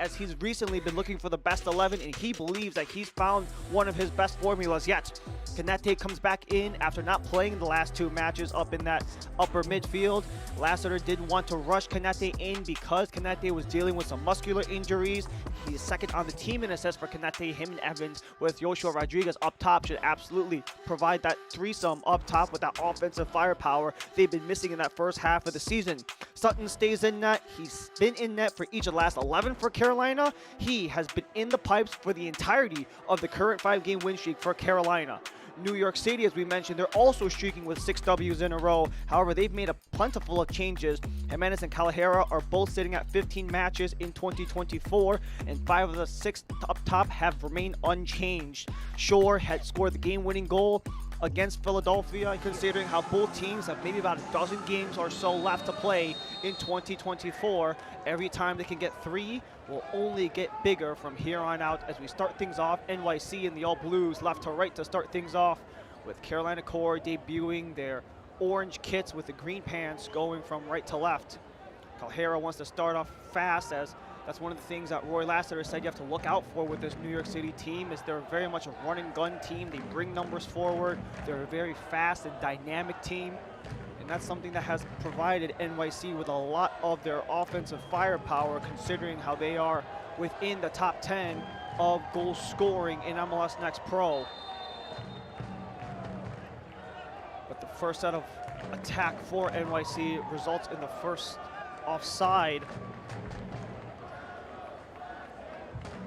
as he's recently been looking for the best 11, and he believes that he's found one of his best formulas yet. Konate comes back in after not playing the last 2 matches up in that upper midfield. Lassiter didn't want to rush Konate in because Konate was dealing with some muscular injuries. He's second on the team in assists for Konate. Him and Evans with Joshua Rodriguez up top should absolutely provide that threesome up top with that offensive firepower they've been missing in that first half of the season. Sutton stays in net. He's been in net for each of the last 11 for Carolina. He has been in the pipes for the entirety of the current 5-game win streak for Carolina. New York City, as we mentioned, they're also streaking with 6 W's in a row. However, they've made a plentiful of changes. Jimenez and Calahera are both sitting at 15 matches in 2024, and 5 of the 6 up top have remained unchanged. Shore had scored the game-winning goal against Philadelphia, considering how both teams have maybe about a dozen games or so left to play in 2024. Every time they can get 3 will only get bigger from here on out as we start things off. NYC and the All Blues left to right to start things off, with Carolina Core debuting their orange kits with the green pants going from right to left. Calhera wants to start off fast, as that's one of the things that Roy Lassiter said you have to look out for with this New York City team. Is they're very much a run and gun team. They bring numbers forward. They're a very fast and dynamic team. And that's something that has provided NYC with a lot of their offensive firepower, considering how they are within the top 10 of goal scoring in MLS Next Pro. But the first set of attack for NYC results in the first offside.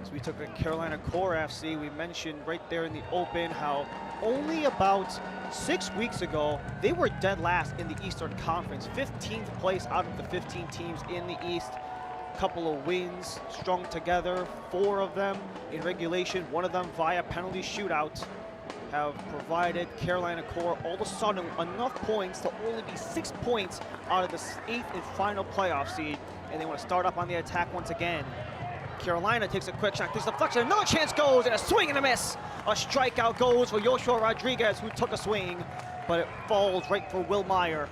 As we took a Carolina Core FC, we mentioned right there in the open how only about 6 weeks ago, they were dead last in the Eastern Conference, 15th place out of the 15 teams in the East. Couple of wins strung together, 4 of them in regulation, 1 of them via penalty shootout, have provided Carolina Core all of a sudden enough points to only be 6 points out of the 8th and final playoff seed, and they want to start up on the attack once again. Carolina takes a quick shot, there's a deflection, another chance goes, and a swing and a miss. A strikeout goes for Joshua Rodriguez, who took a swing, but it falls right for Will Meyer.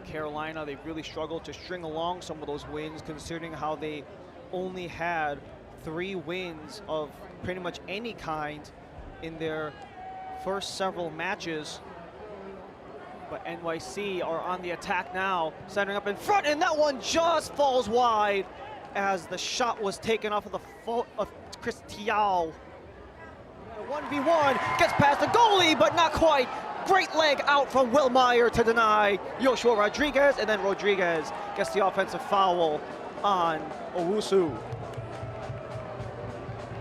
Carolina, they've really struggled to string along some of those wins, considering how they only had 3 wins of pretty much any kind in their first several matches. But NYC are on the attack now, centering up in front, and that one just falls wide as the shot was taken off of the foot of Chris Tiao. 1v1, gets past the goalie, but not quite. Great leg out from Will Meyer to deny Joshua Rodriguez, and then Rodriguez gets the offensive foul on Owusu.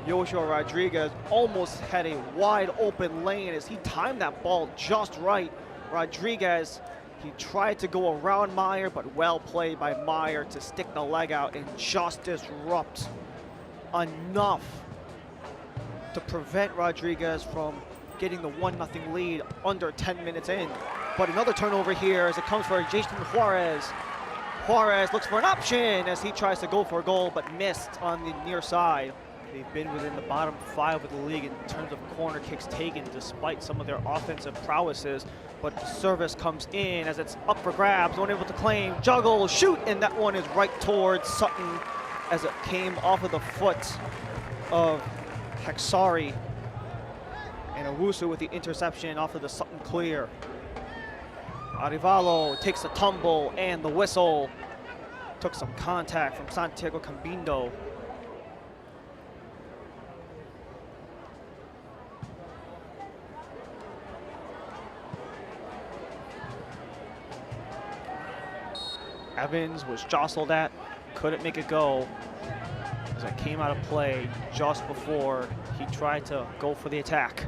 Joshua Rodriguez almost had a wide open lane as he timed that ball just right. Rodriguez, he tried to go around Meyer, but well played by Meyer to stick the leg out and just disrupt enough to prevent Rodriguez from getting the 1-0 lead under 10 minutes in. But another turnover here as it comes for Jason Juarez. Juarez looks for an option as he tries to go for a goal, but missed on the near side. They've been within the bottom 5 of the league in terms of corner kicks taken, despite some of their offensive prowesses. But the service comes in as it's up for grabs, unable to claim, juggle, shoot, and that one is right towards Sutton as it came off of the foot of Hexari. And Owusu with the interception off of the Sutton clear. Arivalo takes a tumble and the whistle. Took some contact from Santiago Cambindo. Evans was jostled at, couldn't make it go as it came out of play just before he tried to go for the attack.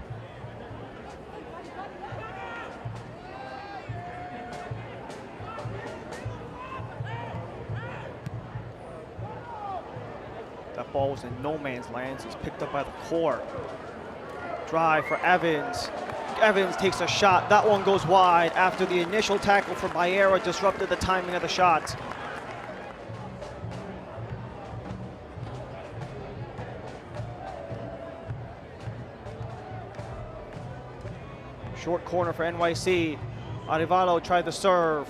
That ball was in no man's land, so it's picked up by the core. Drive for Evans, Evans takes a shot. That one goes wide after the initial tackle from Baera disrupted the timing of the shot. Short corner for NYC. Arevalo tried to serve.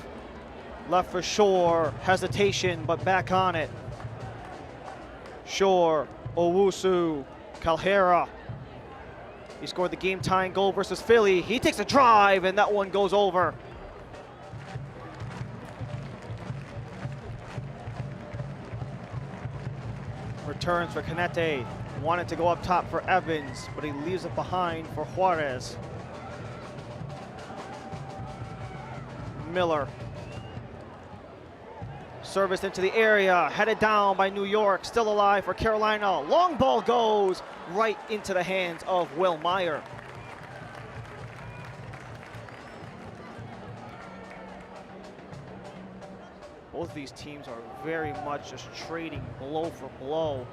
Left for Shore. Hesitation, but back on it. Shore, Owusu, Calhera. He scored the game-tying goal versus Philly. He takes a drive, and that one goes over. Returns for Canete. Wanted to go up top for Evans, but he leaves it behind for Juarez. Miller. Service into the area, headed down by New York, still alive for Carolina. Long ball goes right into the hands of Will Meyer. Both of these teams are very much just trading blow for blow,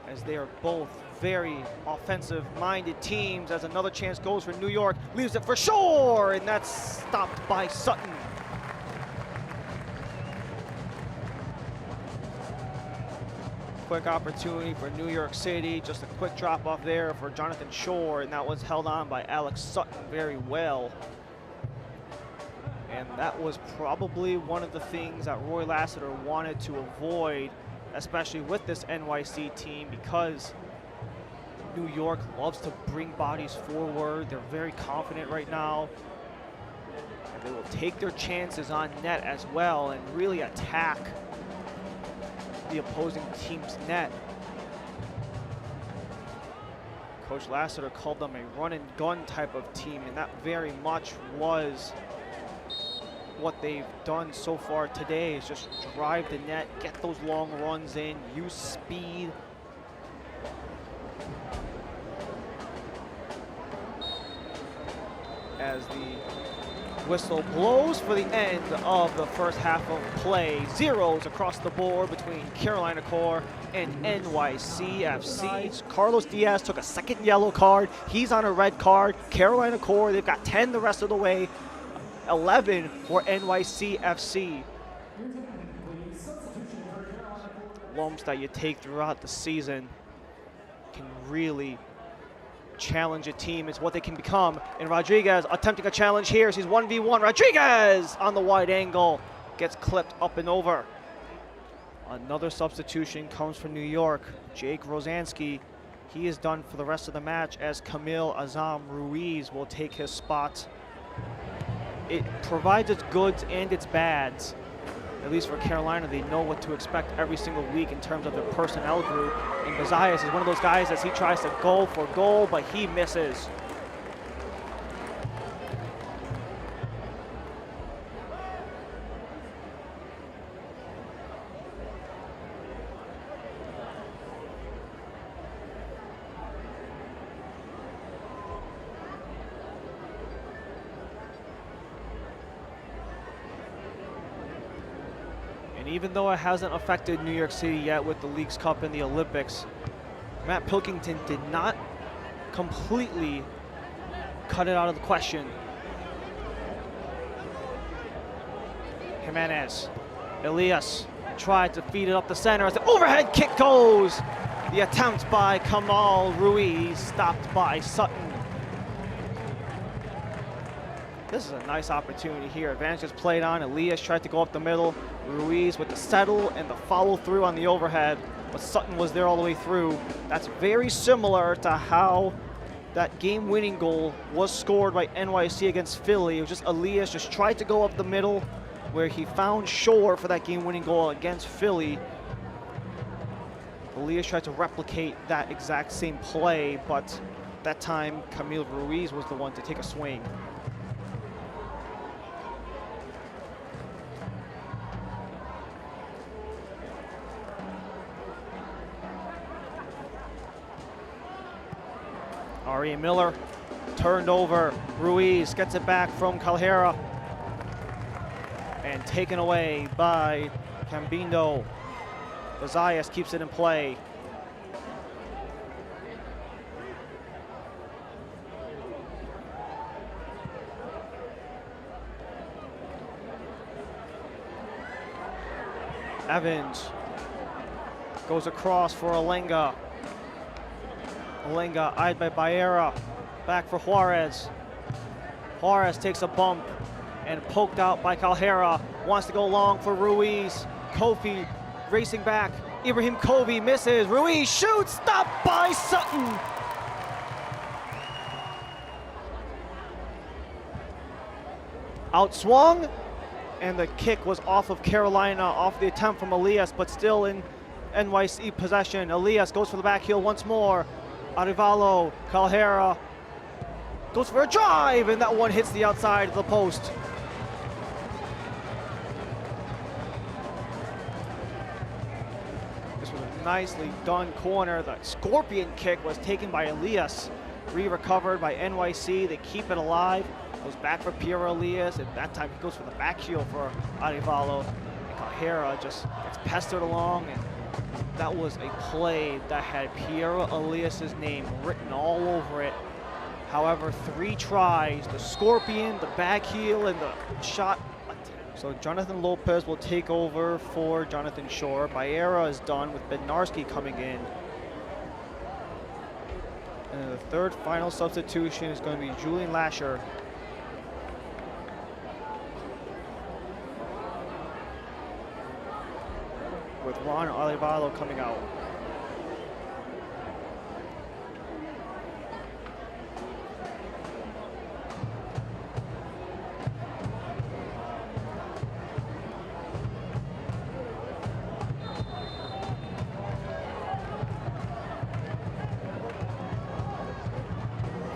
as they are both very offensive-minded teams. As another chance goes for New York, leaves it for Shore, and that's stopped by Sutton. Quick opportunity for New York City, just a quick drop off there for Jonathan Shore, and that was held on by Alex Sutton very well. And that was probably one of the things that Roy Lassiter wanted to avoid, especially with this NYC team, because New York loves to bring bodies forward. They're very confident right now. And they will take their chances on net as well and really attack the opposing team's net. Coach Lassiter called them a run and gun type of team, and that very much was what they've done so far today, is just drive the net, get those long runs in, use speed. As the whistle blows for the end of the first half of play. Zeros across the board between Carolina Core and NYCFC. Carlos Diaz took a second yellow card. He's on a red card. Carolina Core, they've got 10 the rest of the way. 11 for NYCFC. Lumps that you take throughout the season can really challenge a team. It's what they can become. And Rodriguez attempting a challenge here. He's 1v1. Rodriguez on the wide angle gets clipped up and over. Another substitution comes from New York. Jake Rosansky. He is done for the rest of the match, as Camille Azam Ruiz will take his spot. It provides its goods and its bads. At least for Carolina, they know what to expect every single week in terms of their personnel group. And Bazias is one of those guys as he tries to go for goal, but he misses. And even though it hasn't affected New York City yet with the Leagues Cup and the Olympics, Matt Pilkington did not completely cut it out of the question. Jimenez, Elias tried to feed it up the center as the overhead kick goes. The attempt by Kamal Ruiz, stopped by Sutton. This is a nice opportunity here. Advantage is played on. Elias tried to go up the middle. Ruiz with the settle and the follow through on the overhead, but Sutton was there all the way through. That's very similar to how that game-winning goal was scored by NYC against Philly. It was just Elias just tried to go up the middle where he found Shore for that game-winning goal against Philly. Elias tried to replicate that exact same play, but that time Camille Ruiz was the one to take a swing. Ari Miller turned over. Ruiz gets it back from Calhera. And taken away by Cambindo. Bazias keeps it in play. Evans goes across for Alenga. Alenga eyed by Baera. Back for Juarez. Juarez takes a bump and poked out by Calhera. Wants to go long for Ruiz. Kofi racing back. Ibrahim Kofi misses. Ruiz shoots. Stopped by Sutton. Outswung, and the kick was off of Carolina, off the attempt from Elias, but still in NYC possession. Elias goes for the back heel once more. Arevalo, Calhera goes for a drive, and that one hits the outside of the post. This was a nicely done corner. The scorpion kick was taken by Elias, recovered by NYC. They keep it alive. Goes back for Piero Elias, and that time he goes for the back heel for Arevalo. And Calhera just gets pestered along, and that was a play that had Piero Elias' name written all over it. However, 3 tries, the scorpion, the back heel, and the shot. So Jonathan Lopez will take over for Jonathan Shore. Baera is done with Bednarski coming in. And the third final substitution is going to be Julian Lasher. With Ron Arevalo coming out.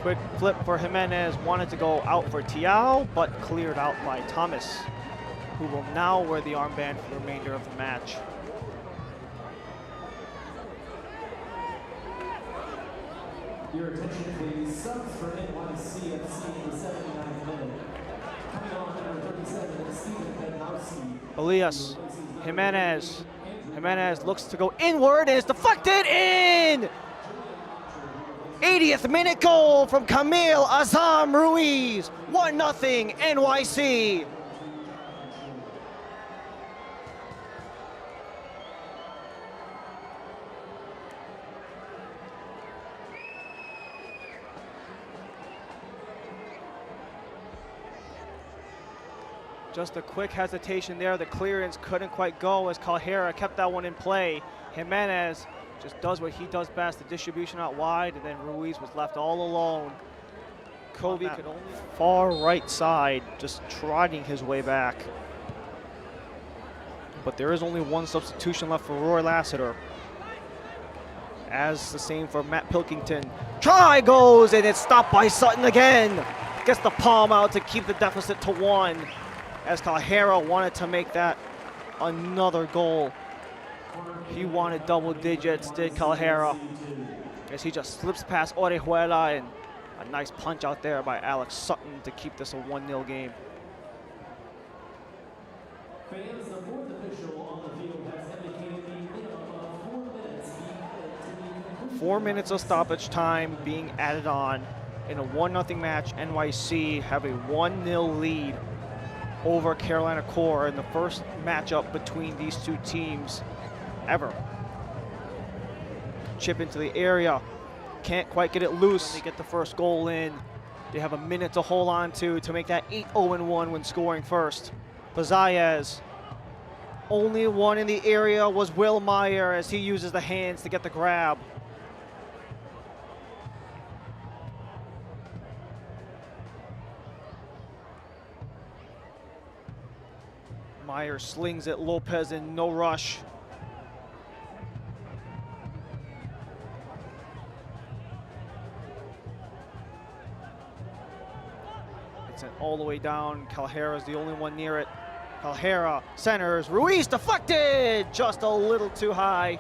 Quick flip for Jimenez, wanted to go out for Tiao, but cleared out by Thomas, who will now wear the armband for the remainder of the match. Your attention, please. Subs for NYCFC in the 79th minute. Coming on number 37, Stephen Bednarski. Elias, Jimenez. Jimenez looks to go inward and is deflected in! 80th minute goal from Camille Azam Ruiz. 1-0 NYC. Just a quick hesitation there. The clearance couldn't quite go as Calhera kept that one in play. Jimenez just does what he does best, the distribution out wide, and then Ruiz was left all alone. Kobe could only far right side, just trotting his way back. But there is only one substitution left for Roy Lassiter. As the same for Matt Pilkington. Try goes, and it's stopped by Sutton again. Gets the palm out to keep the deficit to 1. As Calhera wanted to make that another goal. He wanted double digits, did Calhera. As he just slips past Orejuela, and a nice punch out there by Alex Sutton to keep this a 1-0 game. Fans, the fourth official on the field has indicated a minimum of 4 minutes to be 4 minutes of stoppage time being added on in a 1-0 match. NYC have a 1-0 lead over Carolina Core in the first matchup between these two teams ever. Chip into the area, can't quite get it loose. They get the first goal in. They have a minute to hold on to make that 8-0-1 when scoring first. Bazayez, only one in the area was Will Meyer as he uses the hands to get the grab. Meyer slings it, Lopez in no rush. It's sent all the way down. Calhera's the only one near it. Calhera centers, Ruiz deflected! Just a little too high.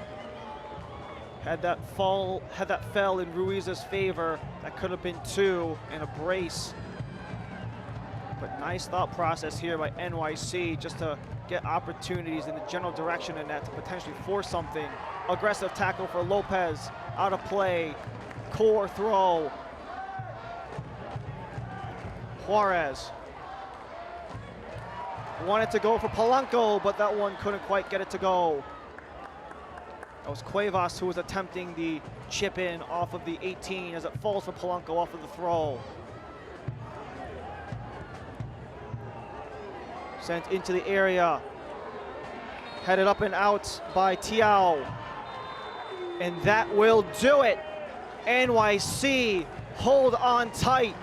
Had that fell in Ruiz's favor, that could have been 2 and a brace. But nice thought process here by NYC just to get opportunities in the general direction and that to potentially force something. Aggressive tackle for Lopez, out of play. Core throw. Juarez. Wanted to go for Polanco, but that one couldn't quite get it to go. That was Cuevas who was attempting the chip in off of the 18 as it falls for Polanco off of the throw. Sent into the area. Headed up and out by Tiao. And that will do it. NYC hold on tight.